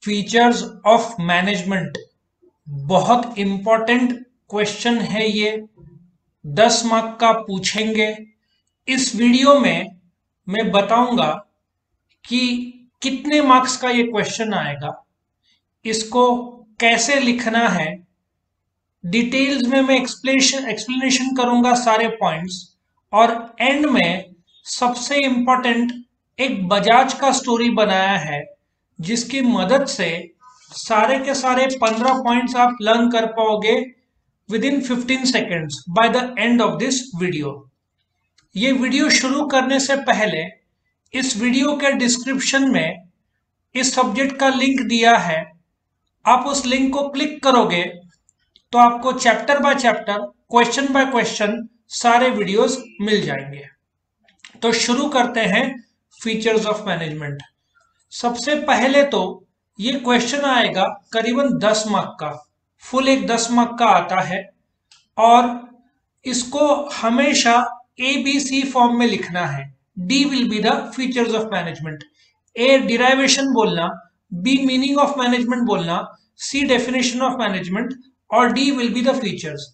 Features of management बहुत important question है ये। 10 मार्क का पूछेंगे। इस वीडियो में मैं बताऊंगा कि कितने मार्क्स का ये क्वेश्चन आएगा, इसको कैसे लिखना है। डिटेल्स में मैं एक्सप्लेनेशन करूंगा सारे पॉइंट्स, और एंड में सबसे इंपॉर्टेंट एक बजाज का स्टोरी बनाया है जिसकी मदद से सारे के सारे 15 पॉइंट्स आप लर्न कर पाओगे with in 15 seconds by the end of this video. ये वीडियो शुरू करने से पहले इस वीडियो के डिस्क्रिप्शन में इस सब्जेक्ट का लिंक दिया है। आप उस लिंक को क्लिक करोगे तो आपको chapter by chapter, question by question सारे वीडियोस मिल जाएंगे। तो शुरू करते हैं फीचर्स ऑफ मैनेजमेंट। सबसे पहले तो ये क्वेश्चन आएगा करीबन 10 मार्क का, फुल एक 10 मार्क का आता है, और इसको हमेशा ABC फॉर्म में लिखना है। D will be the features of management, A derivation बोलना, B मीनिंग ऑफ मैनेजमेंट बोलना, C डेफिनेशन ऑफ मैनेजमेंट, और D will be the features.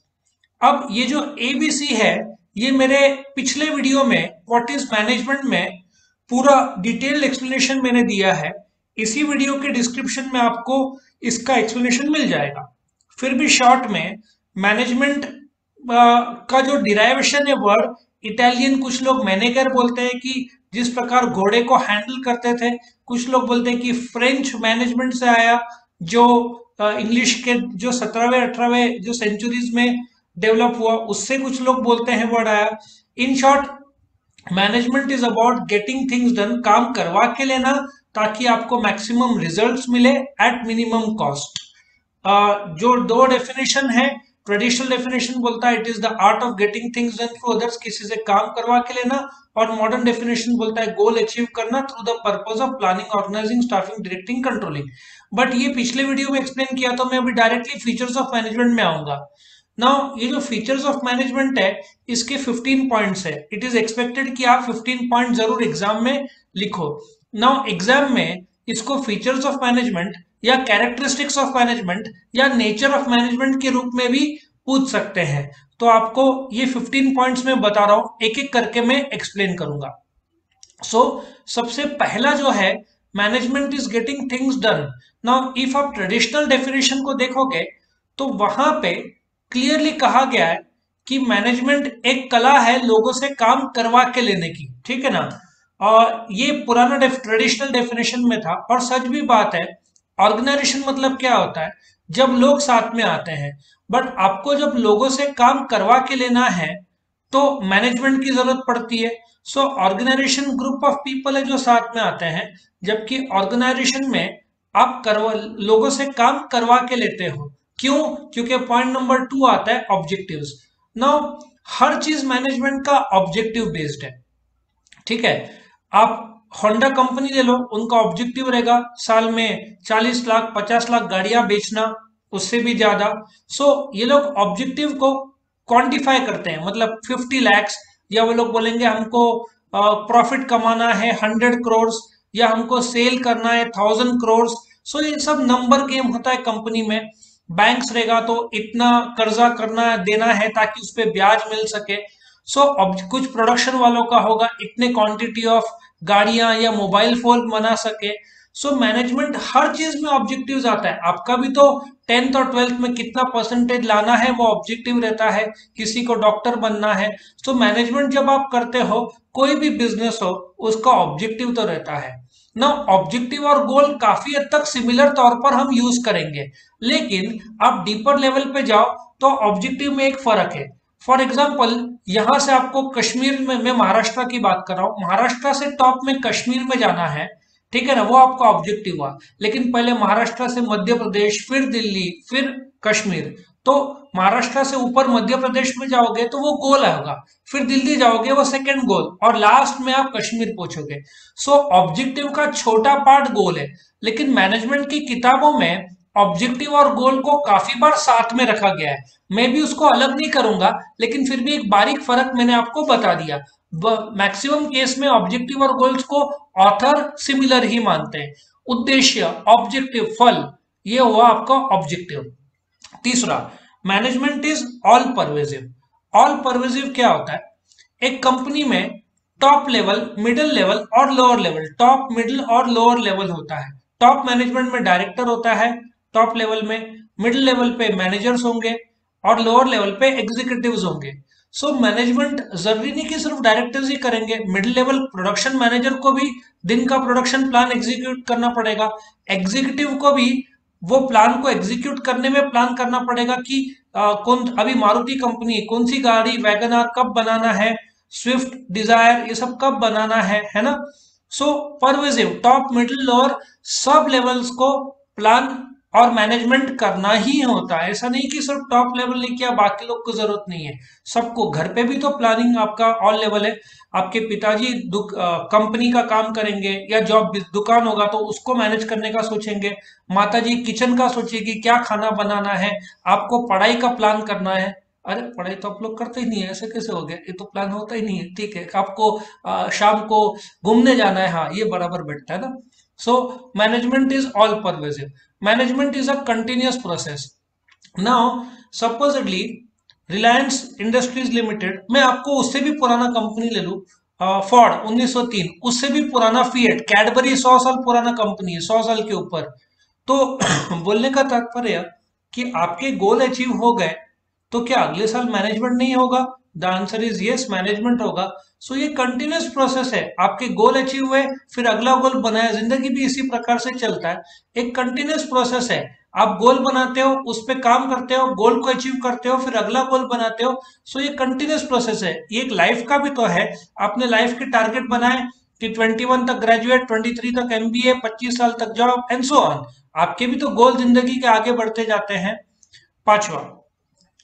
अब ये जो ABC है ये मेरे पिछले वीडियो में व्हाट इज मैनेजमेंट में पूरा डिटेल्ड एक्सप्लेनेशन मैंने दिया है। इसी वीडियो के डिस्क्रिप्शन में आपको इसका एक्सप्लेनेशन मिल जाएगा। फिर भी शॉर्ट में मैनेजमेंट का जो डिराइवेशन है वर्ड, इटालियन कुछ लोग मैनेगर बोलते हैं कि जिस प्रकार घोड़े को हैंडल करते थे, कुछ लोग बोलते हैं कि फ्रेंच मैनेजमेंट से आया, जो इंग्लिश के जो 17वें 18वें जो सेंचुरीज में डेवलप हुआ उससे कुछ लोग बोलते हैं वर्ड आया। In short management is about getting things done, काम करवा के लेना ताकि आपको मैक्सिमम रिजल्ट्स मिले एट मिनिमम कॉस्ट। जो दो डेफिनेशन है, ट्रेडिशनल डेफिनेशन बोलता है it is the art of getting things done for others, किसी से काम करवा के लेना, और मॉडर्न डेफिनेशन बोलता है गोल अचीव करना through the purpose of planning, organising, staffing, directing, controlling. But ये पिछले वीडियो में एक्सप्लेन किया, तो मैं अभी डायरेक्टली फीचर्स ऑफ मैनेजमेंट में आऊंगा। नाउ ये जो फीचर्स ऑफ मैनेजमेंट है इसके 15 पॉइंट्स है। इट इज एक्सपेक्टेड कि आप 15 पॉइंट जरूर एग्जाम में लिखो। नाउ एग्जाम में इसको फीचर्स ऑफ मैनेजमेंट या कैरेक्टरिस्टिक्स ऑफ मैनेजमेंट या नेचर ऑफ मैनेजमेंट के रूप में भी पूछ सकते हैं। तो आपको ये 15 पॉइंट्स में बता रहा हूं, एक एक करके मैं एक्सप्लेन करूंगा। सबसे पहला जो है management is getting things done. Now if आप ट्रेडिशनल डेफिनेशन को देखोगे तो वहां पे क्लियरली कहा गया है कि मैनेजमेंट एक कला है लोगों से काम करवा के लेने की, ठीक है ना। और ये पुराना ट्रेडिशनल डेफिनेशन में था, और सच भी बात है। ऑर्गेनाइजेशन मतलब क्या होता है, जब लोग साथ में आते हैं। बट आपको जब लोगों से काम करवा के लेना है तो मैनेजमेंट की जरूरत पड़ती है। ऑर्गेनाइजेशन ग्रुप ऑफ पीपल है जो साथ में आते हैं, जबकि ऑर्गेनाइजेशन में आप लोगों से काम करवा के लेते हो। क्यों? क्योंकि पॉइंट नंबर 2 आता है ऑब्जेक्टिव्स। नाउ हर चीज मैनेजमेंट का ऑब्जेक्टिव बेस्ड है, ठीक है। आप होंडा कंपनी ले लो, उनका ऑब्जेक्टिव रहेगा साल में 40 लाख 50 लाख गाड़ियां बेचना, उससे भी ज्यादा। ये लोग ऑब्जेक्टिव को क्वांटिफाई करते हैं, मतलब 50 लाख, या वो लोग बोलेंगे हमको प्रॉफिट कमाना है 100 करोड़, या हमको सेल करना है 1000 करोड़। ये सब नंबर गेम होता है कंपनी में। बैंक्स रहेगा तो इतना कर्जा करना देना है ताकि उस पर ब्याज मिल सके। कुछ प्रोडक्शन वालों का होगा इतने क्वांटिटी ऑफ गाड़ियां या मोबाइल फोन बना सके। मैनेजमेंट हर चीज में ऑब्जेक्टिव्स आता है। आपका भी तो 10th और 12th में कितना परसेंटेज लाना है वो ऑब्जेक्टिव रहता है, किसी को डॉक्टर बनना है। मैनेजमेंट जब आप करते हो, कोई भी बिजनेस हो, उसका ऑब्जेक्टिव तो रहता है ना। ऑब्जेक्टिव और गोल काफी हद तक सिमिलर तौर पर हम यूज करेंगे, लेकिन आप डीपर लेवल पे जाओ तो ऑब्जेक्टिव में एक फर्क है। फॉर एग्जाम्पल यहां से आपको कश्मीर में, मैं महाराष्ट्र की बात कर रहा हूं, महाराष्ट्र से टॉप में कश्मीर में जाना है, ठीक है ना, वो आपका ऑब्जेक्टिव हुआ। लेकिन पहले महाराष्ट्र से मध्य प्रदेश, फिर दिल्ली, फिर कश्मीर। तो महाराष्ट्र से ऊपर मध्य प्रदेश में जाओगे तो वो गोल होगा, फिर दिल्ली जाओगे वो सेकंड गोल, और लास्ट में आप कश्मीर पहुंचोगे। ऑब्जेक्टिव का छोटा पार्ट गोल है, लेकिन मैनेजमेंट की किताबों में ऑब्जेक्टिव और गोल को काफी बार साथ में रखा गया है। मैं भी उसको अलग नहीं करूंगा, लेकिन फिर भी एक बारीक फर्क मैंने आपको बता दिया। मैक्सिमम केस में ऑब्जेक्टिव और गोल्स को ऑथर सिमिलर ही मानते हैं। उद्देश्य, ऑब्जेक्टिव, फल, ये हुआ आपका ऑब्जेक्टिव। तीसरा, management is all pervasive. All pervasive क्या होता है? एक कंपनी में टॉप लेवल, मिडिल लेवल और लोअर लेवल, टॉप, मिडिल और लोअर लेवल होता है। टॉप मैनेजमेंट में डायरेक्टर होता है टॉप लेवल में, मिडिल लेवल पे मैनेजर्स होंगे और लोअर लेवल पे एग्जीक्यूटिव्स होंगे। सो मैनेजमेंट जरूरी नहीं कि सिर्फ डायरेक्टर्स ही करेंगे, मिडिल लेवल प्रोडक्शन मैनेजर को भी दिन का प्रोडक्शन प्लान एग्जीक्यूट करना पड़ेगा, एग्जीक्यूटिव को भी वो प्लान को एग्जीक्यूट करने में प्लान करना पड़ेगा कि कौन, अभी मारुति कंपनी कौन सी गाड़ी वैगन आर कब बनाना है, स्विफ्ट डिजायर ये सब कब बनाना है ना। सो परवेजिव, टॉप, मिडिल, लोअर सब लेवल्स को प्लान और मैनेजमेंट करना ही होता है। ऐसा नहीं कि सिर्फ टॉप लेवल ने किया बाकी लोग को जरूरत नहीं है, सबको। घर पे भी तो प्लानिंग आपका ऑल लेवल है। आपके पिताजी कंपनी का काम करेंगे या जॉब दुकान होगा तो उसको मैनेज करने का सोचेंगे, माताजी किचन का सोचेगी क्या खाना बनाना है, आपको पढ़ाई का प्लान करना है। अरे पढ़ाई तो आप लोग करते ही नहीं है, ऐसे कैसे हो गया, ये तो प्लान होता ही नहीं है। ठीक है, आपको शाम को घूमने जाना है, हाँ ये बराबर बैठता है ना। So management is all pervasive. Management is a continuous process. Now supposedly Reliance Industries limited, मैं आपको उससे भी पुराना कंपनी ले लूं, फोर्ड 1903, उससे भी पुराना फिएट, कैडबरी 100 साल पुराना कंपनी है, 100 साल के ऊपर। तो बोलने का तात्पर्य कि आपके गोल अचीव हो गए तो क्या अगले साल मैनेजमेंट नहीं होगा? The answer is yes, management होगा। सो ये कंटिन्यूस प्रोसेस है, आपके गोल अचीव हुए फिर अगला गोल बनाया, जिंदगी भी इसी प्रकार से चलता है, एक कंटिन्यूस प्रोसेस है। आप गोल बनाते हो, उस पर काम करते हो, गोल को अचीव करते हो, फिर अगला गोल बनाते हो। सो ये कंटिन्यूस प्रोसेस है, ये एक लाइफ का भी तो है। आपने लाइफ के टारगेट बनाए कि 21 तक ग्रेजुएट, 23 तक एमबीए, 25 साल तक जॉब एंड सो ऑन। आपके भी तो गोल जिंदगी के आगे बढ़ते जाते हैं। पांचवा,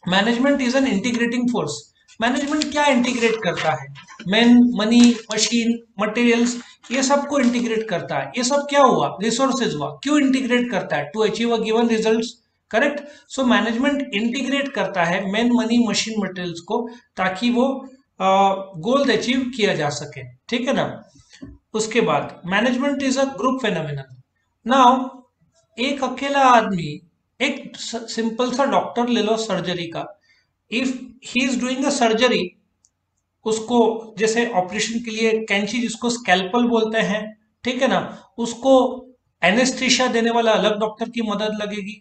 management is an integrating force. Management क्या इंटीग्रेट करता है? मैन, मनी, मशीन, मटेरियल्स, ये सब को इंटीग्रेट करता है। ये सब क्या हुआ? रिसोर्सेज हुआ। क्यों इंटीग्रेट करता है? To achieve a given results, correct. So management integrate करता है मैन, मनी, मशीन, मटेरियल्स को, ताकि वो गोल अचीव किया जा सके, ठीक है ना। उसके बाद management is a group phenomenon. Now एक अकेला आदमी, एक सिंपल सा डॉक्टर ले लो सर्जरी का, if he is doing a surgery, उसको जैसे ऑपरेशन के लिए कैंची जिसको स्कैल्पल बोलते हैं, ठीक है ना, उसको एनेस्थीसिया देने वाला अलग डॉक्टर की मदद लगेगी,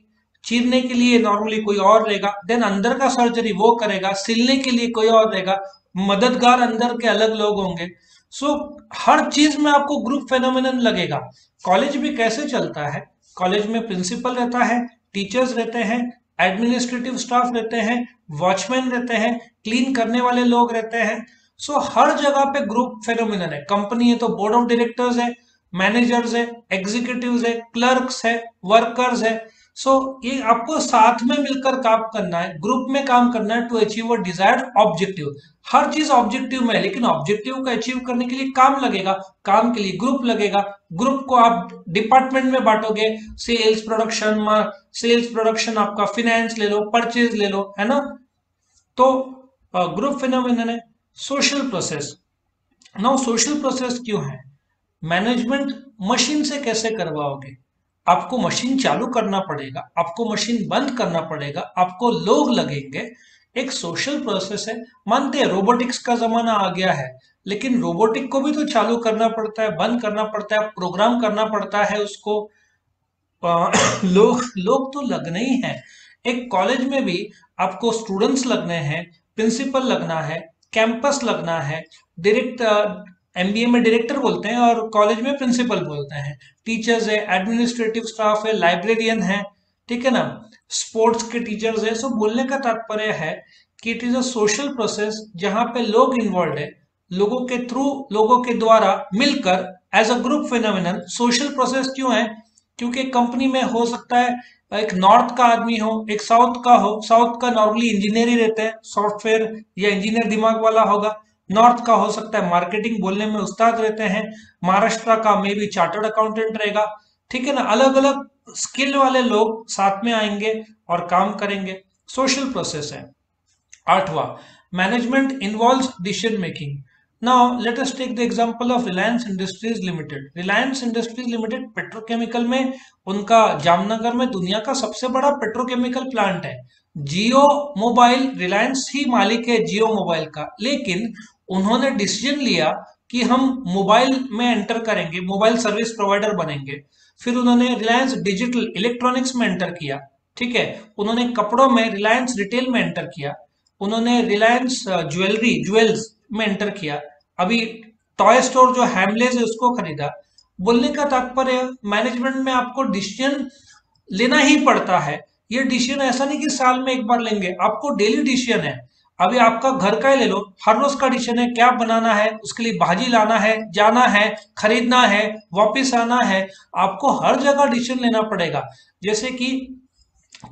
चीरने के लिए नॉर्मली कोई और रहेगा, देन अंदर का सर्जरी वो करेगा, सिलने के लिए कोई और रहेगा, मददगार अंदर के अलग लोग होंगे। सो हर चीज में आपको ग्रुप फेनोमेनन लगेगा। कॉलेज भी कैसे चलता है? कॉलेज में प्रिंसिपल रहता है, टीचर्स रहते हैं, एडमिनिस्ट्रेटिव स्टाफ रहते हैं, वॉचमैन रहते हैं, क्लीन करने वाले लोग रहते हैं। सो हर जगह पे ग्रुप फेनोमेनन है। कंपनी है तो बोर्ड ऑफ डायरेक्टर्स है, मैनेजर्स है, एग्जीक्यूटिव्स है, क्लर्क्स है, वर्कर्स है। सो ये आपको साथ में मिलकर काम करना है, ग्रुप में काम करना है to achieve a desired objective. हर चीज ऑब्जेक्टिव में है, लेकिन ऑब्जेक्टिव को अचीव करने के लिए काम लगेगा, काम के लिए ग्रुप लगेगा। ग्रुप को आप डिपार्टमेंट में बांटोगे, सेल्स, प्रोडक्शन, सेल्स, प्रोडक्शन, आपका फिनेंस ले लो, परचेज ले लो, है ना। तो ग्रुप फिनोमिनन है। Social process. Now social process क्यों है? मैनेजमेंट मशीन से कैसे करवाओगे? आपको मशीन चालू करना पड़ेगा, आपको मशीन बंद करना पड़ेगा, आपको लोग लगेंगे, एक सोशल प्रोसेस है। मानते हैं रोबोटिक्स का जमाना आ गया है, लेकिन रोबोटिक को भी तो चालू करना पड़ता है, बंद करना पड़ता है, प्रोग्राम करना पड़ता है उसको। लोग तो लगने ही हैं। एक कॉलेज में भी आपको स्टूडेंट्स लगने हैं, प्रिंसिपल लगना है, कैंपस लगना है, डायरेक्ट एमबीए में डायरेक्टर बोलते हैं और कॉलेज में प्रिंसिपल बोलते हैं, टीचर्स है, एडमिनिस्ट्रेटिव स्टाफ है, लाइब्रेरियन है, ठीक है ना, स्पोर्ट्स के टीचर्स है। सो बोलने का तात्पर्य है कि it is a social process जहां पे लोग इन्वॉल्व है, लोगों के थ्रू, लोगों के द्वारा मिलकर as a group phenomenon. Social process क्यों है? क्योंकि कंपनी में हो सकता है एक नॉर्थ का आदमी हो, एक साउथ का हो, साउथ का नॉर्मली इंजीनियर ही रहते हैं, सॉफ्टवेयर या इंजीनियर दिमाग वाला होगा, नॉर्थ का हो सकता है मार्केटिंग बोलने में उस्ताद रहते हैं, महाराष्ट्र का मे बी चार्टर्ड अकाउंटेंट रहेगा, ठीक है ना। अलग अलग स्किल वाले लोग साथ में आएंगे और काम करेंगे, सोशल प्रोसेस है। आठवां, management involves decision making. Now let us take the example of Reliance Industries Limited. Reliance Industries Limited petrochemical में, उनका जामनगर में दुनिया का सबसे बड़ा पेट्रोकेमिकल प्लांट है। जियो मोबाइल, रिलायंस ही मालिक है जियो मोबाइल का, लेकिन उन्होंने डिसीजन लिया कि हम मोबाइल में एंटर करेंगे, मोबाइल सर्विस प्रोवाइडर बनेंगे। फिर उन्होंने रिलायंस डिजिटल इलेक्ट्रॉनिक्स में एंटर किया, ठीक है। उन्होंने कपड़ों में रिलायंस रिटेल में एंटर किया। उन्होंने रिलायंस ज्वेल्स में एंटर किया। अभी टॉय स्टोर जो हैमलेस है उसको खरीदा। बोलने का तात्पर्य, मैनेजमेंट में आपको डिसीजन लेना ही पड़ता है। ये डिसीजन ऐसा नहीं कि साल में एक बार लेंगे, आपको डेली डिसीजन है। अभी आपका घर का ही ले लो, हर रोज का डिसीजन है, क्या बनाना है, उसके लिए भाजी लाना है, जाना है, खरीदना है, वापस आना है। आपको हर जगह डिसीजन लेना पड़ेगा। जैसे कि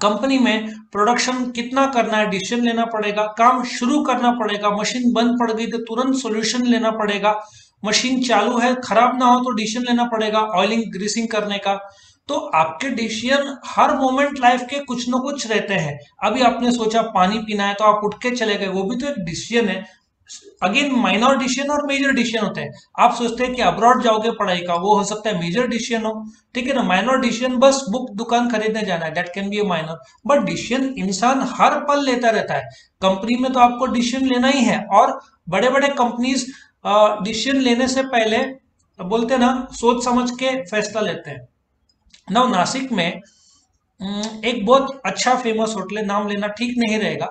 कंपनी में प्रोडक्शन कितना करना है, डिसीजन लेना पड़ेगा। काम शुरू करना पड़ेगा, मशीन बंद पड़ गई तो तुरंत सॉल्यूशन लेना पड़ेगा। मशीन चालू है, खराब ना हो तो डिसीजन लेना पड़ेगा ऑयलिंग ग्रीसिंग करने का। तो आपके डिसीजन हर मोमेंट लाइफ के कुछ ना कुछ रहते हैं। अभी आपने सोचा पानी पीना है तो आप उठ के चले गए, वो भी तो एक डिसीजन है। अगेन माइनर डिसीजन और मेजर डिसीजन होते हैं। आप सोचते हैं कि अब्रॉड जाओगे पढ़ाई का, वो हो सकता है मेजर डिसीजन हो, ठीक है ना। माइनर डिसीजन बस बुक दुकान खरीदने जाना है, that can be A minor. But decision इंसान हर पल लेता रहता है। कंपनी में तो आपको डिसीजन लेना ही है, और बड़े बड़े कंपनीज डिसीजन लेने से पहले बोलते हैं ना, सोच समझ के फैसला लेते हैं। ना नासिक में एक बहुत अच्छा फेमस होटल है, नाम लेना ठीक नहीं रहेगा।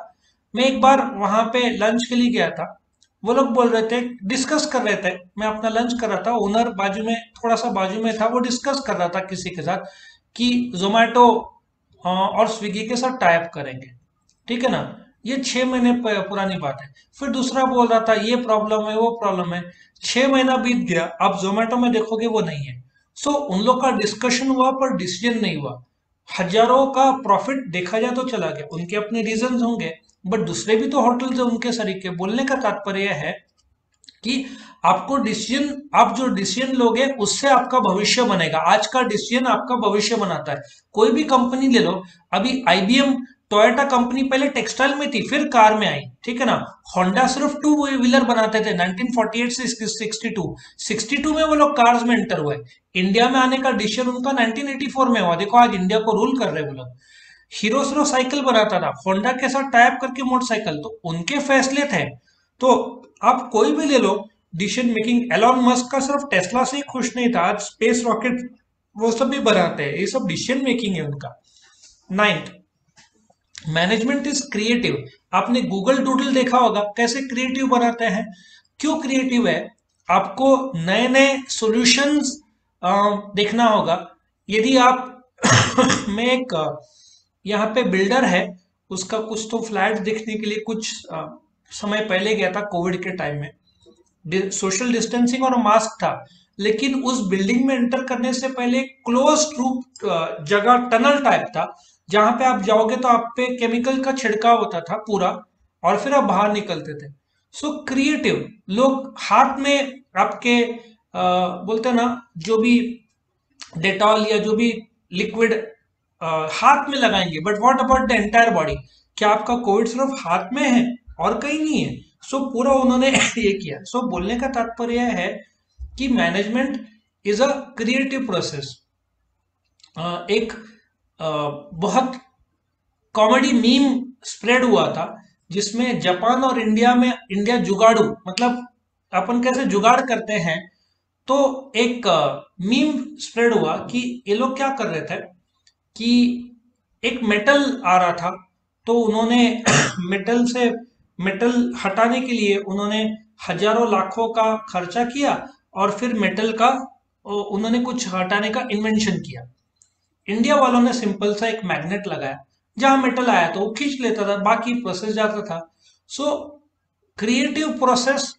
मैं एक बार वहां पे लंच के लिए गया था। वो लोग बोल रहे थे, डिस्कस कर रहे थे, मैं अपना लंच कर रहा था, ओनर बाजू में, थोड़ा सा बाजू में था, वो डिस्कस कर रहा था किसी के साथ कि जोमेटो और स्विगी के साथ टाइप करेंगे, ठीक है ना। ये 6 महीने पुरानी बात है। फिर दूसरा बोल रहा था ये प्रॉब्लम है वो प्रॉब्लम है। 6 महीना बीत गया, अब जोमेटो में देखोगे वो नहीं है। सो उन लोग का डिस्कशन हुआ पर डिसीजन नहीं हुआ। हजारों का प्रॉफिट देखा जाए तो चला गया, उनके अपने रीजंस होंगे, बट दूसरे भी तो होटल्स है उनके सरीके। बोलने का तात्पर्य है कि आपको डिसीजन, आप जो डिसीजन लोगे उससे आपका भविष्य बनेगा। आज का डिसीजन आपका भविष्य बनाता है। कोई भी कंपनी ले लो, अभी आईबीएम, टोयोटा कंपनी पहले टेक्सटाइल में थी, फिर कार में आई, ठीक है ना। होंडा सिर्फ टू व्हीलर बनाते थे 1948 से 62, 62 में वो लोग कार्स में एंटर हुए। इंडिया में आने का डिसीजन उनका 1984 में हुआ। देखो आज इंडिया को रूल कर रहे हैं वो लोग। हीरो सिर्फ साइकिल बनाता था, होंडा के साथ टाइप करके मोटरसाइकिल, तो उनके फैसले थे। तो आप कोई भी ले लो, डिसीजन मेकिंग, एलॉन मस्क का सिर्फ टेस्ला से ही खुश नहीं था, आज स्पेस रॉकेट वो सब भी बनाते हैं, ये सब डिसीजन मेकिंग है उनका। Ninth, management is creative. आपने गूगल डूडल देखा होगा, कैसे क्रिएटिव बनाते हैं। क्यों क्रिएटिव है, आपको नए नए सॉल्यूशंस देखना होगा। यदि आप मैं एक यहाँ पे बिल्डर है, उसका कुछ तो फ्लैट देखने के लिए कुछ समय पहले गया था, कोविड के टाइम में सोशल डिस्टेंसिंग और मास्क था। लेकिन उस बिल्डिंग में एंटर करने से पहले क्लोज ट्रूप जगह, टनल टाइप था, जहां पे आप जाओगे तो आप पे केमिकल का छिड़काव होता था पूरा, और फिर आप बाहर निकलते थे। सो क्रिएटिव लोग हाथ में आपके बोलते हैं ना, जो भी डेटॉल या जो भी लिक्विड हाथ में लगाएंगे, but what about the entire body. क्या आपका कोविड सिर्फ हाथ में है और कहीं नहीं है। सो पूरा उन्होंने ये किया। सो बोलने का तात्पर्य है कि management is a creative process. एक बहुत कॉमेडी मीम स्प्रेड हुआ था, जिसमें जापान और इंडिया में, इंडिया जुगाड़ू, मतलब अपन कैसे जुगाड़ करते हैं, तो एक मीम स्प्रेड हुआ कि ये लोग क्या कर रहे थे कि एक मेटल आ रहा था, तो उन्होंने मेटल से, मेटल हटाने के लिए उन्होंने हजारों लाखों का खर्चा किया, और फिर मेटल का उन्होंने कुछ हटाने का इन्वेंशन किया। इंडिया वालों ने सिंपल सा एक मैग्नेट लगाया, जहां मेटल आया तो वो खींच लेता था, बाकी प्रोसेस जाता था। सो क्रिएटिव प्रोसेस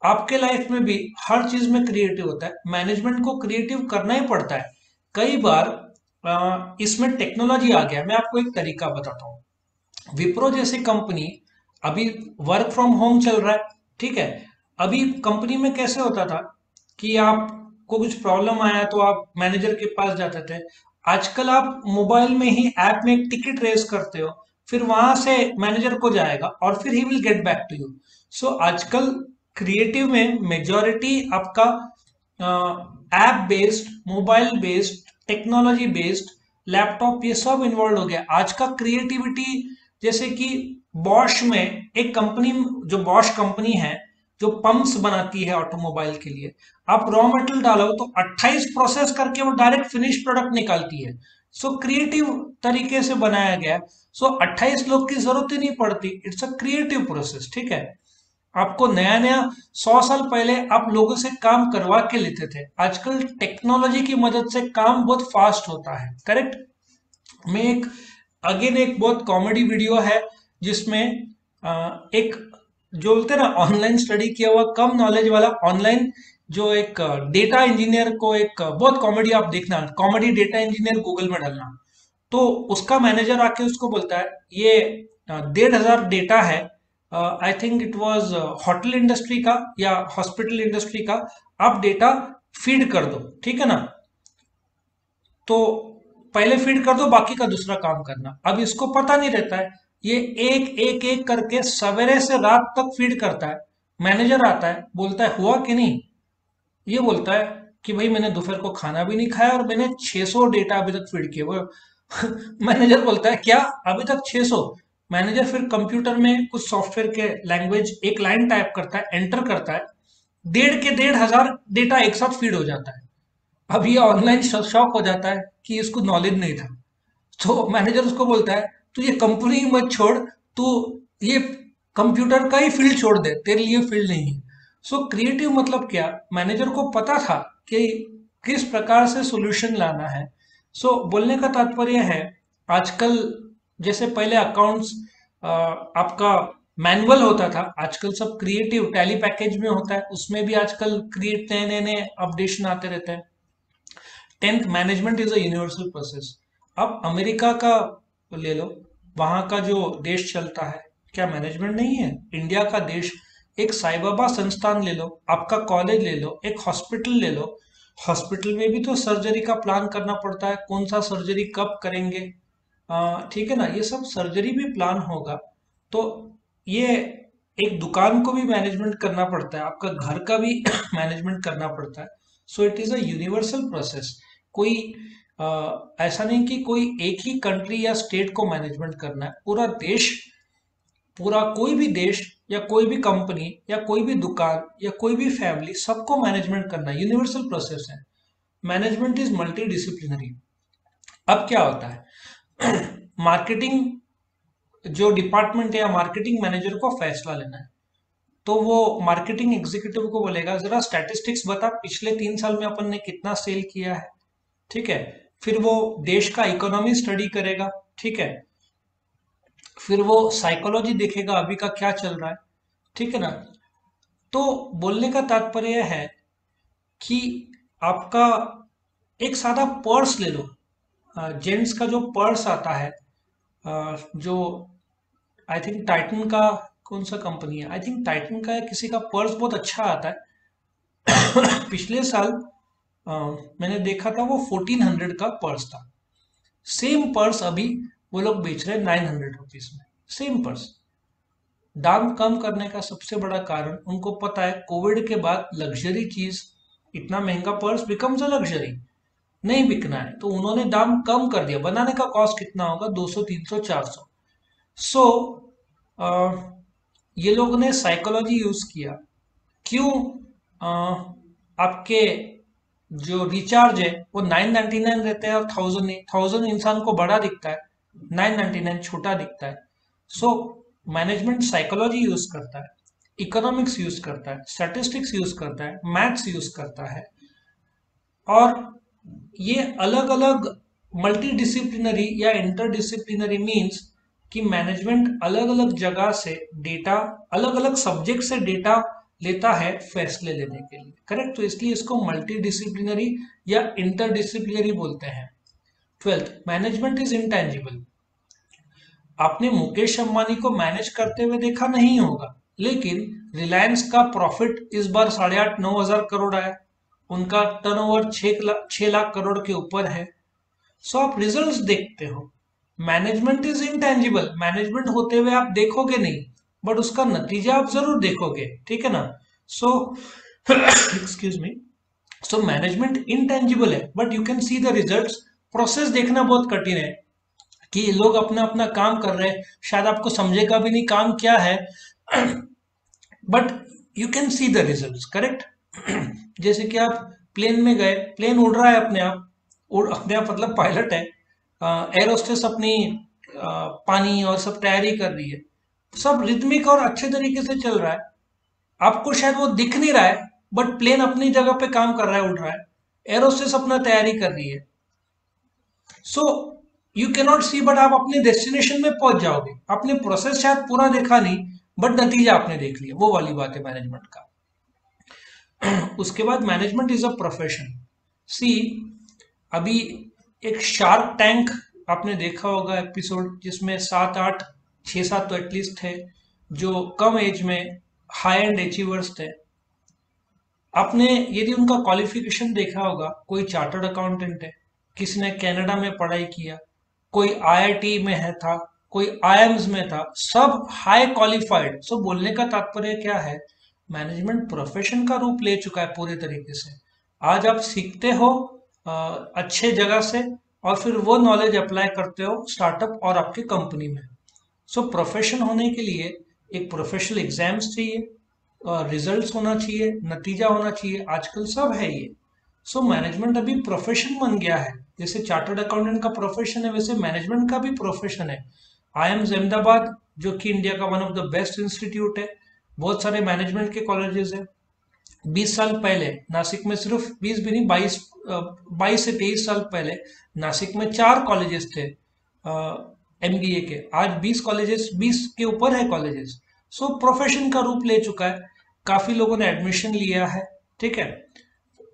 आपके लाइफ में भी हर चीज में क्रिएटिव होता है। मैनेजमेंट को क्रिएटिव करना ही पड़ता है। कई बार इसमें टेक्नोलॉजी आ गया। मैं आपको एक तरीका बताता हूँ। विप्रो जैसी कंपनी, अभी वर्क फ्रॉम होम चल रहा है, ठीक है। अभी कंपनी में कैसे होता था कि आपको कुछ प्रॉब्लम आया तो आप मैनेजर के पास जाते थे। आजकल आप मोबाइल में ही ऐप में एक टिकट रेज करते हो, फिर वहां से मैनेजर को जाएगा और फिर he will get back to you. So आजकल क्रिएटिव में मेजॉरिटी आपका app based, mobile based, technology based, laptop, ये सब इन्वॉल्व हो गया आज का क्रिएटिविटी। जैसे कि बॉश में एक कंपनी, जो बॉश कंपनी है जो पंप्स बनाती है ऑटोमोबाइल के लिए, आप रॉ मटेरियल डालो तो 28 प्रोसेस करके वो डायरेक्ट फिनिश प्रोडक्ट निकालती है। सो क्रिएटिव तरीके से बनाया गया। सो 28 लोग की जरूरत ही नहीं पड़ती, इट्स अ क्रिएटिव प्रोसेस। ठीक है, आपको नया नया 100 साल पहले आप लोगों से काम करवा के लेते थे, आजकल टेक्नोलॉजी की मदद से काम बहुत फास्ट होता है। करेक्ट। मैं एक अगेन एक बहुत कॉमेडी वीडियो है जिसमें एक जो बोलते हैं ना ऑनलाइन स्टडी किया हुआ कम नॉलेज वाला ऑनलाइन, जो एक डेटा इंजीनियर को, एक बहुत कॉमेडी, आप देखना कॉमेडी डेटा इंजीनियर गूगल में डालना, तो उसका मैनेजर आके उसको बोलता है ये 1,500 डेटा है, I think it was hotel industry का या हॉस्पिटल इंडस्ट्री का, आप डेटा फीड कर दो। ठीक है ना, तो पहले फीड कर दो, बाकी का दूसरा काम करना। अब इसको पता नहीं रहता है, ये एक एक एक करके सवेरे से रात तक फीड करता है। मैनेजर आता है, बोलता है हुआ कि नहीं, ये बोलता है कि भाई मैंने दोपहर को खाना भी नहीं खाया और मैंने 600 डेटा अभी तक फीड किए वो। मैनेजर बोलता है क्या अभी तक 600? मैनेजर फिर कंप्यूटर में कुछ सॉफ्टवेयर के लैंग्वेज एक लाइन टाइप करता है, एंटर करता है, 1,500 डेटा एक साथ फीड हो जाता है। अब ये ऑनलाइन शॉक हो जाता है कि इसको नॉलेज नहीं था। तो मैनेजर उसको बोलता है तू ये कंपनी मत छोड़, तू ये कंप्यूटर का ही फील्ड छोड़ दे, तेरे लिए फील्ड नहीं है। सो क्रिएटिव मतलब क्या, मैनेजर को पता था कि किस प्रकार से सॉल्यूशन लाना है। सो बोलने का तात्पर्य है, आजकल जैसे पहले अकाउंट्स आपका मैनुअल होता था, आजकल सब क्रिएटिव टैली पैकेज में होता है, उसमें भी आजकल क्रिएट नए नए नए अपडेशन आते रहते हैं। 10th, management is a universal process. अब अमेरिका का ले लो, वहां का जो देश चलता है, क्या मैनेजमेंट नहीं है? इंडिया का देश, एक साई बाबा संस्थान ले लो, आपका कॉलेज ले लो, एक हॉस्पिटल ले लो, हॉस्पिटल में भी तो सर्जरी का प्लान करना पड़ता है, कौन सा सर्जरी कब करेंगे। ठीक है ना, ये सब सर्जरी भी प्लान होगा। तो ये एक दुकान को भी मैनेजमेंट करना पड़ता है, आपका घर का भी मैनेजमेंट करना पड़ता है। So it is a universal process. कोई ऐसा नहीं कि कोई एक ही कंट्री या स्टेट को मैनेजमेंट करना है, पूरा देश, पूरा कोई भी देश या कोई भी कंपनी या कोई भी दुकान या कोई भी फैमिली, सबको मैनेजमेंट करना है, यूनिवर्सल प्रोसेस है। Management is multi disciplinary. अब क्या होता है, मार्केटिंग जो डिपार्टमेंट है या मार्केटिंग मैनेजर को फैसला लेना है, तो वो मार्केटिंग एग्जीक्यूटिव को बोलेगा जरा स्टैटिस्टिक्स बता, पिछले 3 साल में अपन ने कितना सेल किया है। ठीक है, फिर वो देश का इकोनॉमी स्टडी करेगा। ठीक है, फिर वो साइकोलॉजी देखेगा अभी का क्या चल रहा है। ठीक है ना, तो बोलने का तात्पर्य है कि आपका एक सादा पर्स ले लो, जेंट्स का जो पर्स आता है, जो आई थिंक टाइटन का, कौन सा कंपनी है, आई थिंक टाइटन का है, किसी का पर्स बहुत अच्छा आता है। पिछले साल मैंने देखा था वो 1400 का पर्स था। सेम पर्स अभी वो लोग बेच रहे हैं 900 रुपीज में, सेम पर्स। दाम कम करने का सबसे बड़ा कारण, उनको पता है कोविड के बाद लग्जरी चीज, इतना महंगा पर्स बिकम्स अ लग्जरी, नहीं बिकना है, तो उन्होंने दाम कम कर दिया। बनाने का कॉस्ट कितना होगा, 200 300 400। सो ये लोगों ने साइकोलॉजी यूज किया। क्यों आपके जो रिचार्ज है वो 999 रहते हैं और 1000 नहीं, 1000 इंसान को बड़ा दिखता है, 999 छोटा दिखता है। सो मैनेजमेंट साइकोलॉजी यूज करता है, इकोनॉमिक्स यूज करता है, स्टैटिस्टिक्स यूज करता है, मैथ्स यूज करता है, और ये अलग अलग मल्टी डिसिप्लिनरी या इंटरडिसिप्लिनरी मीन्स कि मैनेजमेंट अलग अलग जगह से डेटा, अलग अलग सब्जेक्ट से डेटा लेता है फैसले लेने के लिए। करेक्ट, तो इसलिए इसको मल्टी डिसिप्लिनरी या इंटरडिसिप्लिनरी बोलते हैं। 12th, management is intangible. आपने मुकेश अंबानी को मैनेज करते हुए देखा नहीं होगा, लेकिन रिलायंस का प्रॉफिट इस बार 8,500-9,000 करोड़ आया, उनका टर्नओवर 6 लाख करोड़ के ऊपर है। सो आप रिजल्ट्स देखते हो। मैनेजमेंट इज इंटेंजिबल, मैनेजमेंट होते हुए आप देखोगे नहीं, बट उसका नतीजा आप जरूर देखोगे। ठीक है ना, so excuse me, so management intangible है but you can see the results. Process देखना बहुत कठिन है कि लोग अपना अपना काम कर रहे हैं, शायद आपको समझेगा भी नहीं काम क्या है, but you can see the results, correct. जैसे कि आप प्लेन में गए, प्लेन उड़ रहा है अपने आप, उड़ अपने आप मतलब पायलट है, एरोस्टेस अपनी पानी और सब तैयारी कर रही है, सब रिदमिक और अच्छे तरीके से चल रहा है। आपको शायद वो दिख नहीं रहा है बट प्लेन अपनी जगह पे काम कर रहा है, उड़ रहा है, एरोस्टेस अपना तैयारी कर रही है। So you cannot see but आप अपने डेस्टिनेशन में पहुंच जाओगे। आपने प्रोसेस शायद पूरा देखा नहीं बट नतीजा आपने देख लिया, वो वाली बात है मैनेजमेंट का। उसके बाद मैनेजमेंट इज अ प्रोफेशन। सी, अभी एक शार्क टैंक आपने देखा होगा एपिसोड, जिसमें 7-8, 6-7 तो एटलीस्ट थे जो कम एज में हाई एंड अचीवर्स थे। आपने यदि उनका क्वालिफिकेशन देखा होगा, कोई चार्टर्ड अकाउंटेंट है, किसी ने कनाडा में पढ़ाई किया, कोई आईआईटी में है था, कोई आईएम्स में था, सब हाई क्वालिफाइड। सो बोलने का तात्पर्य क्या है, मैनेजमेंट प्रोफेशन का रूप ले चुका है पूरे तरीके से। आज आप सीखते हो अच्छे जगह से और फिर वो नॉलेज अप्लाई करते हो स्टार्टअप और आपकी कंपनी में। सो प्रोफेशन होने के लिए एक प्रोफेशनल एग्जाम्स चाहिए, रिजल्ट्स होना चाहिए, नतीजा होना चाहिए, आजकल सब है ये। सो मैनेजमेंट अभी प्रोफेशन बन गया है। जैसे चार्टर्ड अकाउंटेंट का प्रोफेशन है, वैसे मैनेजमेंट का भी प्रोफेशन है। आईएम्स अहमदाबाद जो कि इंडिया का one of the best institute है, बहुत सारे मैनेजमेंट के कॉलेजेस है। 20 साल पहले नासिक में सिर्फ 20 भी नहीं, 22 से 23 साल पहले नासिक में 4 कॉलेजेस थे एमबीए के। आज 20 कॉलेजेस, 20 के ऊपर है कॉलेजेस। सो प्रोफेशन का रूप ले चुका है, काफी लोगों ने एडमिशन लिया है, ठीक है।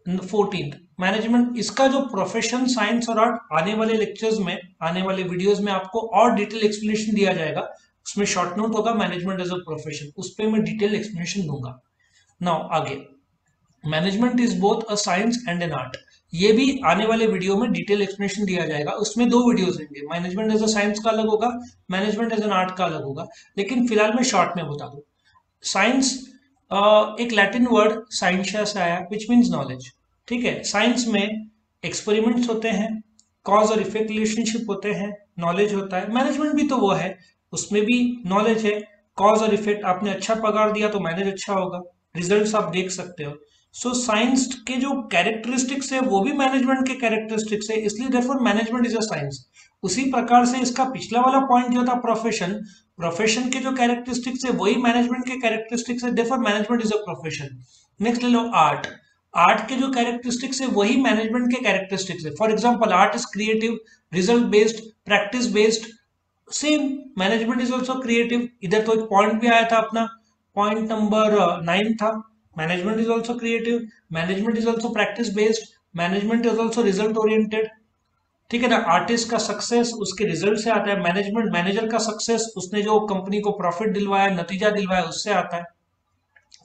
14th मैनेजमेंट, इसका जो प्रोफेशन साइंस और आर्ट, आने वाले लेक्चर्स में, आने वाले वीडियोस में आपको और डिटेल एक्सप्लेनेशन दिया जाएगा। उसमें शॉर्ट नोट होगा मैनेजमेंट एज अ प्रोफेशन, उस पर मैं डिटेल एक्सप्लेनेशन दूंगा। नाउ आगे, management is both a science and an art. ये भी आने वाले वीडियो में डिटेल एक्सप्लेनेशन दिया जाएगा। उसमें 2 वीडियोस होंगे, मैनेजमेंट एज अ साइंस का अलग होगा, मैनेजमेंट एज एन आर्ट का अलग होगा। लेकिन फिलहाल मैं शॉर्ट में बता दूं। साइंस एक लैटिन वर्ड साइंसिया से आया, विच मीन्स नॉलेज, ठीक है। साइंस में एक्सपेरिमेंट्स होते हैं, कॉज और इफेक्ट रिलेशनशिप होते हैं, नॉलेज होता है। मैनेजमेंट भी तो वो है, उसमें भी नॉलेज है, कॉज और इफेक्ट। आपने अच्छा पगार दिया तो मैनेज अच्छा होगा, रिजल्ट्स आप देख सकते हो। सो साइंस के जो कैरेक्टरिस्टिक्स है वो भी मैनेजमेंट के कैरेक्टरिस्टिक्स है, इसलिए therefore management is a science. उसी प्रकार से इसका पिछला वाला पॉइंट जो था प्रोफेशन, प्रोफेशन के जो कैरेक्टरिस्टिक्स है वही मैनेजमेंट के कैरेक्टरिस्टिक्स है, therefore management is a profession. Next ले लो आर्ट, आर्ट के जो कैरेक्टरिस्टिक्स है वही मैनेजमेंट के कैरेक्टरिस्टिक्स है। For example art is creative, result based, practice based. Same management is also creative. इधर तो एक पॉइंट भी आया था अपना, पॉइंट नंबर 9 था, management is also creative, management is also practice based, management is also result oriented, ठीक है ना। आर्टिस्ट का सक्सेस उसके रिजल्ट से आता है, मैनेजमेंट, मैनेजर का सक्सेस उसने जो कंपनी को प्रॉफिट दिलवाया, नतीजा दिलवाया, उससे आता है,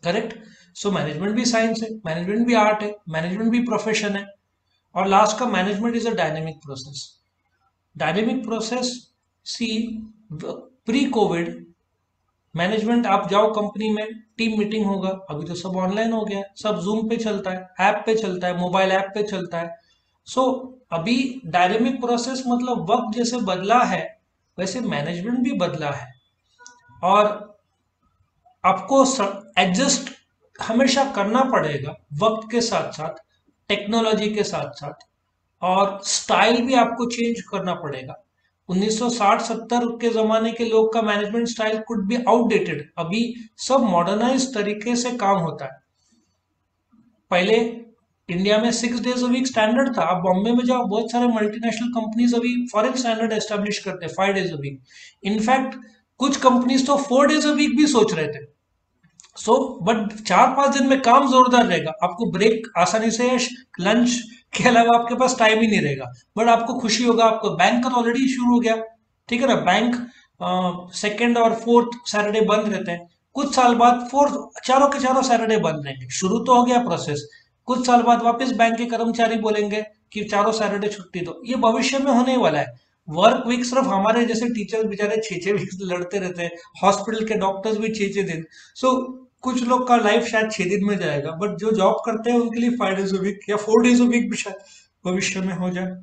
करेक्ट। सो मैनेजमेंट भी साइंस है, मैनेजमेंट भी आर्ट है, मैनेजमेंट भी प्रोफेशन है। और लास्ट का management is a dynamic process. Dynamic process, see, pre covid management, आप जाओ कंपनी में, टीम मीटिंग होगा, अभी तो सब ऑनलाइन हो गया है, सब जूम पे चलता है, ऐप पे चलता है, मोबाइल ऐप पे चलता है। सो अभी डायनेमिक प्रोसेस मतलब वक्त जैसे बदला है वैसे मैनेजमेंट भी बदला है, और आपको एडजस्ट हमेशा करना पड़ेगा वक्त के साथ साथ, टेक्नोलॉजी के साथ साथ, और स्टाइल भी आपको चेंज करना पड़ेगा। 1960-70 के जमाने के लोग का management style could be outdated, अभी सब मॉडर्नाइज तरीके से काम होता है। पहले इंडिया में 6 डेज अ वीक स्टैंडर्ड था, आप बॉम्बे में जाओ, बहुत सारे मल्टीनेशनल कंपनीज अभी फॉरेन स्टैंडर्ड एस्टेब्लिश करते हैं 5 डेज अ वीक। इनफैक्ट कुछ कंपनीज तो 4 डेज अ वीक भी सोच रहे थे। सो बट 4-5 दिन में काम जोरदार रहेगा, आपको ब्रेक आसानी से, लंच के अलावा आपके पास टाइम ही नहीं रहेगा, बट आपको खुशी होगा। आपको बैंक का तो ऑलरेडी शुरू हो गया, ठीक है ना। बैंक 2nd और 4th सैटरडे बंद रहते हैं, कुछ साल बाद 4 चारों के चारों सैटरडे बंद रहेंगे। शुरू तो हो गया प्रोसेस, कुछ साल बाद वापस बैंक के कर्मचारी बोलेंगे कि चारों सैटरडे छुट्टी दो। ये भविष्य में होने वाला है। वर्क वीक सिर्फ हमारे जैसे टीचर्स बेचारे 6-6 वीक लड़ते रहते हैं, हॉस्पिटल के डॉक्टर्स भी 6-6 दिन। सो कुछ लोग का लाइफ शायद 6 दिन में जाएगा, बट जो जॉब करते हैं उनके लिए 5 डेज अ वीक या 4 डेज अ वीक भी शायद भविष्य में हो जाए।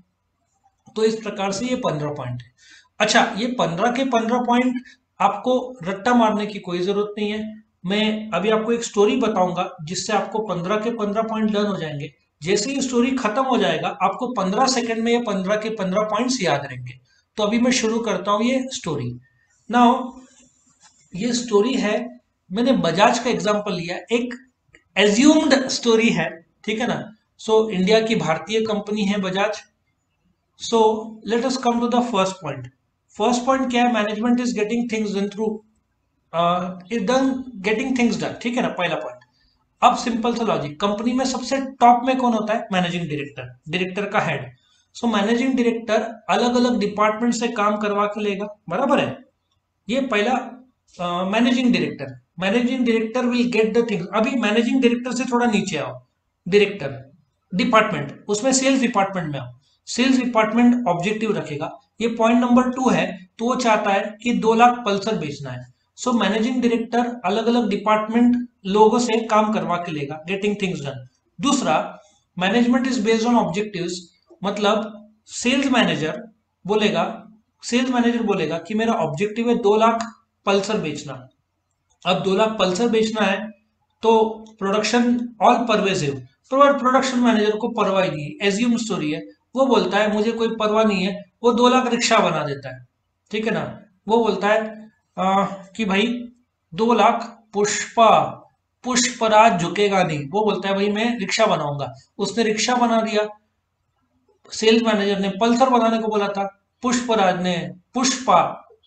तो इस प्रकार से ये 15 पॉइंट है। अच्छा, ये 15 के 15 पॉइंट आपको रट्टा मारने की कोई जरूरत नहीं है। मैं अभी आपको एक स्टोरी बताऊंगा जिससे आपको 15 के 15 पॉइंट लर्न हो जाएंगे। जैसे ही स्टोरी खत्म हो जाएगा आपको 15 सेकंड में ये 15 के 15 पॉइंट्स याद रहेंगे। तो अभी मैं शुरू करता हूँ ये स्टोरी। नाउ ये स्टोरी है, मैंने बजाज का एग्जांपल लिया, एक एज्यूम्ड स्टोरी है, ठीक है ना। सो इंडिया की भारतीय कंपनी है Bajaj. So let us come to the first point. First point क्या है? Management is getting things done through is done getting things done, ठीक है ना, पहला पॉइंट। अब सिंपल सा लॉजिक, कंपनी में सबसे टॉप में कौन होता है? मैनेजिंग डायरेक्टर, डायरेक्टर का हेड। सो मैनेजिंग डायरेक्टर अलग अलग डिपार्टमेंट से काम करवा के लेगा, बराबर है। ये पहला managing director. Managing director will get the things. अभी मैनेजिंग डायरेक्टर से थोड़ा नीचे आओ, डायरेक्टर डिपार्टमेंट, उसमें सेल्स डिपार्टमेंट में आओ। सेल्स डिपार्टमेंट ऑब्जेक्टिव रखेगा, ये पॉइंट नंबर 2 है। तो वो चाहता है कि 2 लाख पल्सर बेचना है। सो मैनेजिंग डायरेक्टर अलग अलग डिपार्टमेंट लोगों से काम करवा के लेगा, गेटिंग थिंग्स डन। दूसरा, management is based on objectives, मतलब सेल्स मैनेजर बोलेगा, सेल्स मैनेजर बोलेगा कि मेरा ऑब्जेक्टिव है 2 लाख पल्सर बेचना। अब 2 लाख पल्सर बेचना है तो production all pervasive, production manager को परवाह नहीं है, एज्यूम स्टोरी है। वो बोलता है मुझे कोई परवाह नहीं है, वो 2 लाख रिक्शा बना देता है, ठीक है ना। वो बोलता है कि भाई 2 लाख पुष्पा, पुष्पराज झुकेगा नहीं, वो बोलता है भाई मैं रिक्शा बनाऊंगा। उसने रिक्शा बना दिया। सेल्स मैनेजर ने पल्सर बनाने को बोला था, पुष्पराज ने, पुष्पा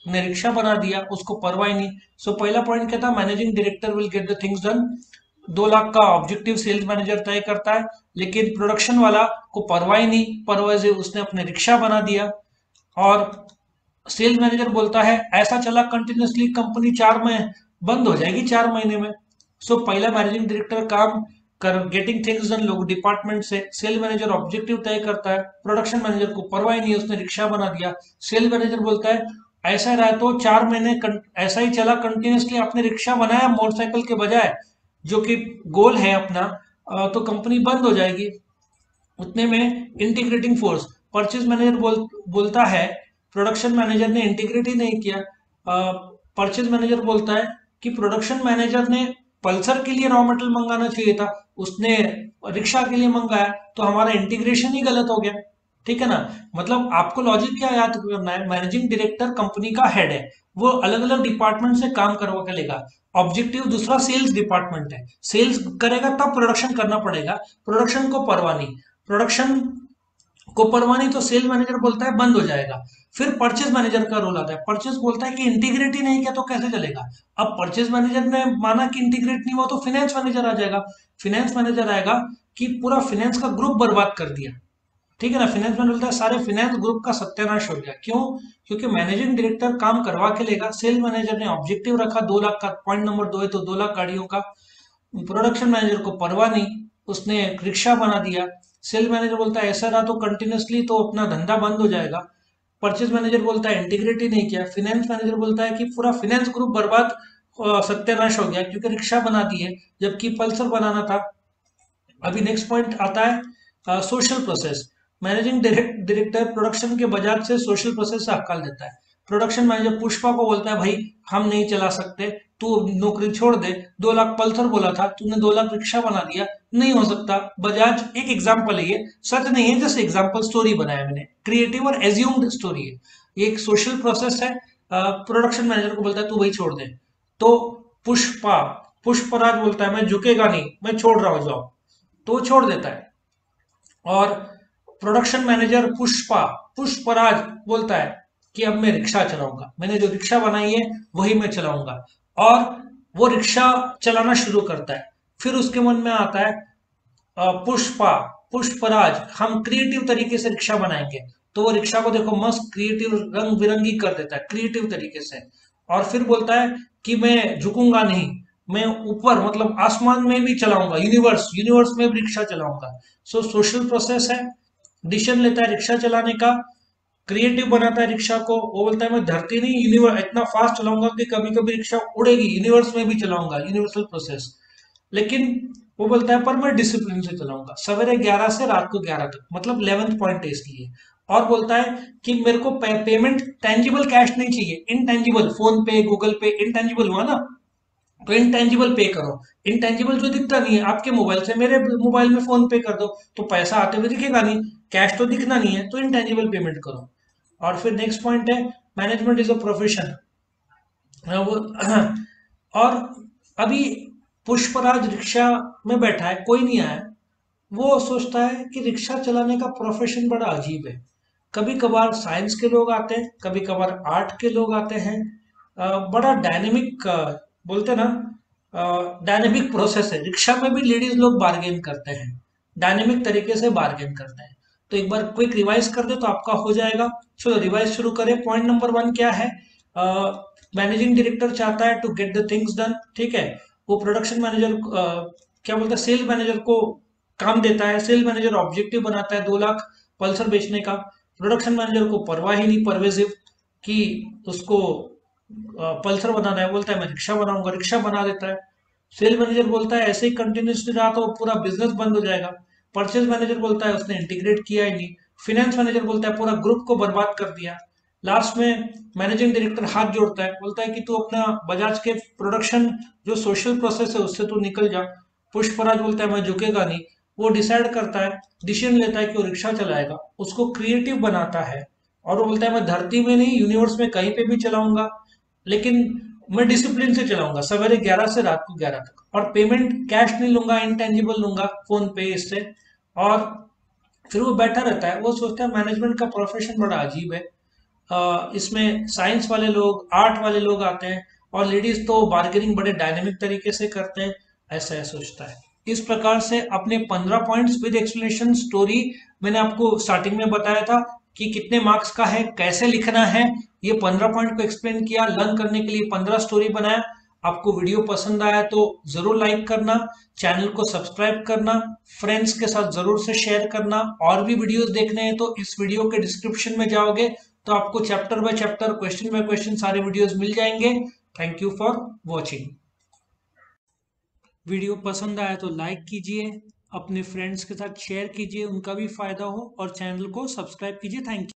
ने रिक्शा बना दिया, उसको परवाह ही नहीं। सो पहला पॉइंट क्या था? Managing director will get the things done. 2 lakh का ऑब्जेक्टिव सेल्स मैनेजर तय करता है, लेकिन प्रोडक्शन वाला को परवाह ही नहीं, परवाह से उसने अपने रिक्शा बना दिया। और सेल्स मैनेजर बोलता है ऐसा चला कंटिन्यूसली, कंपनी 4 में बंद हो जाएगी 4 महीने में। सो पहला मैनेजिंग डायरेक्टर काम कर गेटिंग थिंग्स डन लोग डिपार्टमेंट से, सेल मैनेजर ऑब्जेक्टिव तय करता है, प्रोडक्शन मैनेजर को परवाह नहीं है, उसने रिक्शा बना दिया। सेल मैनेजर बोलता है ऐसा रहा तो 4 महीने ऐसा ही चला कंटिन्यूसली, आपने रिक्शा बनाया मोटरसाइकिल के बजाय, जो कि गोल है अपना, तो कंपनी बंद हो जाएगी। उतने में इंटीग्रेटिंग फोर्स, परचेज मैनेजर बोलता है प्रोडक्शन मैनेजर ने इंटीग्रेट ही नहीं किया। परचेज मैनेजर बोलता है कि प्रोडक्शन मैनेजर ने पल्सर के लिए रॉ मटेरियल मंगाना चाहिए था, उसने रिक्शा के लिए मंगाया, तो हमारा इंटीग्रेशन ही गलत हो गया, ठीक है ना। मतलब आपको लॉजिक क्या याद करना है? मैनेजिंग डायरेक्टर कंपनी का हेड है, वो अलग अलग डिपार्टमेंट से काम करवा के लेगा। ऑब्जेक्टिव दूसरा सेल्स डिपार्टमेंट है, सेल्स करेगा तब प्रोडक्शन करना पड़ेगा, प्रोडक्शन को परवाह नहीं, प्रोडक्शन को परवाह नहीं, तो सेल मैनेजर बोलता है बंद हो जाएगा। फिर परचेज मैनेजर का रोल आता है, परचेज बोलता है कि इंटीग्रेट ही नहीं किया तो कैसे चलेगा। अब परचेज मैनेजर ने माना कि इंटीग्रेट नहीं हुआ तो फाइनेंस मैनेजर आ जाएगा। फाइनेंस मैनेजर आएगा कि पूरा फाइनेंस का ग्रुप बर्बाद कर दिया, ठीक है ना। फाइनेंस मैनेजर बोलता है सारे फाइनेंस ग्रुप का सत्यानाश हो गया। क्यों? क्योंकि मैनेजिंग डायरेक्टर काम करवा के लेगा, सेल मैनेजर ने ऑब्जेक्टिव रखा 2 लाख का, पॉइंट नंबर 2 है तो 2 लाख गाड़ियों का। प्रोडक्शन मैनेजर को परवाह नहीं, उसने रिक्शा बना दिया। सेल मैनेजर बोलता है ऐसा रहा तो कंटिन्यूसली तो अपना धंधा बंद हो जाएगा। परचेज मैनेजर बोलता है इंटीग्रेट ही नहीं किया। फाइनेंस मैनेजर बोलता है कि पूरा फाइनेंस ग्रुप बर्बाद, सत्यानाश हो गया क्योंकि रिक्शा बना दी है जबकि पल्सर बनाना था। अभी नेक्स्ट पॉइंट आता है social process. Managing director production के बजाज से सोशल प्रोसेस से हकाल देता है। प्रोडक्शन मैनेजर पुष्पा को बोलता है भाई हम नहीं चला सकते, तू नौकरी छोड़ दे, 2 लाख पल्सर बोला था तूने 2 लाख रिक्शा बना दिया, नहीं हो सकता। बजाज एक एग्जाम्पल है, ये सच नहीं है, जैसे एग्जाम्पल स्टोरी बनाया मैंने, क्रिएटिव और एज्यूम्ड स्टोरी है। ये एक सोशल प्रोसेस है। प्रोडक्शन मैनेजर को बोलता है तू भाई छोड़ दे, तो पुष्पा, पुष्पराज बोलता है मैं झुकेगा नहीं, मैं छोड़ रहा हूँ जॉब, तो वो छोड़ देता है। और प्रोडक्शन मैनेजर पुष्पा, पुष्पराज बोलता है कि अब मैं रिक्शा चलाऊंगा, मैंने जो रिक्शा बनाई है वही मैं चलाऊंगा। और वो रिक्शा चलाना शुरू करता है। फिर उसके मन में आता है पुष्पा, पुष्पराज हम क्रिएटिव तरीके से रिक्शा बनाएंगे, तो वो रिक्शा को देखो मस्त क्रिएटिव रंग बिरंगी कर देता है क्रिएटिव तरीके से। और फिर बोलता है कि मैं झुकूंगा नहीं, मैं ऊपर मतलब आसमान में भी चलाऊंगा, यूनिवर्स, यूनिवर्स में भी रिक्शा चलाऊंगा। सो सोशल प्रोसेस है, डिसीजन लेता है रिक्शा चलाने का। क्रिएटिव बनाता है रिक्शा को। वो बोलता है मैं धरती नहीं यूनिवर्स इतना फास्ट चलाऊंगा कि कभी कभी रिक्शा उड़ेगी, यूनिवर्स में भी चलाऊंगा, यूनिवर्सल प्रोसेस। लेकिन वो बोलता है पर मैं डिसिप्लिन से चलाऊंगा, सवेरे 11 से रात को 11 तक, मतलब 11th पॉइंट है इसलिए। और बोलता है कि मेरे को पेमेंट टेंजिबल कैश नहीं चाहिए, इनटेंजिबल, फोन पे, गूगल पे, इनटेंजिबल हुआ ना, तो इनटेंजिबल पे करो। इनटेंजिबल जो दिखता नहीं है आपके मोबाइल से मेरे मोबाइल में फोन पे कर दो, तो पैसा आते हुए दिखेगा नहीं, कैश तो दिखना नहीं है, तो इनटेंजिबल पेमेंट करो। और फिर नेक्स्ट पॉइंट है मैनेजमेंट इज अ प्रोफेशन। वो और अभी पुष्पराज रिक्शा में बैठा है, कोई नहीं आया, वो सोचता है कि रिक्शा चलाने का प्रोफेशन बड़ा अजीब है। कभी कभार साइंस के लोग आते हैं, कभी कभार आर्ट के लोग आते हैं। बड़ा डायनेमिक, बोलते हैं ना, डायनेमिक प्रोसेस है। रिक्शा में भी लेडीज लोग बार्गेन करते हैं, डायनेमिक तरीके से बार्गेन करते हैं। तो एक बार क्विक रिवाइज कर दे तो आपका हो जाएगा। चलो रिवाइज शुरू करें। पॉइंट नंबर 1 क्या है? मैनेजिंग डायरेक्टर चाहता है to get the things done, ठीक है। वो प्रोडक्शन मैनेजर, क्या बोलता है, सेल मैनेजर को काम देता है। सेल मैनेजर ऑब्जेक्टिव बनाता है 2 लाख पल्सर बेचने का। प्रोडक्शन मैनेजर को परवाह ही नहीं, परवेजिव, कि उसको पल्सर बनाना है, बोलता है मैं रिक्शा बनाऊंगा, रिक्शा बना देता है। सेल मैनेजर बोलता है ऐसे ही कंटिन्यूसली रहा तो पूरा बिजनेस बंद हो जाएगा। परचेज मैनेजर बोलता है उसने इंटीग्रेट किया ही नहीं। फाइनेंस मैनेजर बोलता है पूरा ग्रुप को बर्बाद कर दिया। लास्ट में मैनेजिंग डायरेक्टर हाथ जोड़ता है, बोलता है कि तू अपना बजाज के प्रोडक्शन जो सोशल प्रोसेस है उससे तू निकल जा। पुष्पराज बोलता है मैं झुकेगा नहीं। वो डिसाइड करता है, डिसीजन लेता है कि वो रिक्शा चलाएगा, उसको क्रिएटिव बनाता है। और वो बोलता है मैं धरती में नहीं यूनिवर्स में कहीं पे भी चलाऊंगा, लेकिन मैं डिसिप्लिन से चलाऊंगा, सवेरे 11 से रात को 11 तक। और पेमेंट कैश नहीं लूंगा, इंटेंजिबल लूंगा, फोन पे, इससे। और फिर वो बैठा रहता है, वो सोचता है मैनेजमेंट का प्रोफेशन बड़ा अजीब है। इसमें साइंस वाले लोग, आर्ट वाले लोग आते हैं, और लेडीज तो बार्गेनिंग बड़े डायनेमिक तरीके से करते हैं, ऐसा है सोचता है। इस प्रकार से अपने 15 पॉइंट्स विद एक्सप्लेनेशन स्टोरी, मैंने आपको स्टार्टिंग में बताया था कि कितने मार्क्स का है, कैसे लिखना है। ये 15 पॉइंट को एक्सप्लेन किया, लर्न करने के लिए 15 स्टोरी बनाया। आपको वीडियो पसंद आया तो जरूर लाइक करना, चैनल को सब्सक्राइब करना, फ्रेंड्स के साथ जरूर से शेयर करना। और भी वीडियोस देखने हैं तो इस वीडियो के डिस्क्रिप्शन में जाओगे तो आपको chapter by chapter, question by question सारे वीडियोस मिल जाएंगे। Thank you for watching. Video पसंद आया तो लाइक कीजिए, अपने फ्रेंड्स के साथ शेयर कीजिए, उनका भी फायदा हो, और चैनल को सब्सक्राइब कीजिए। Thank you.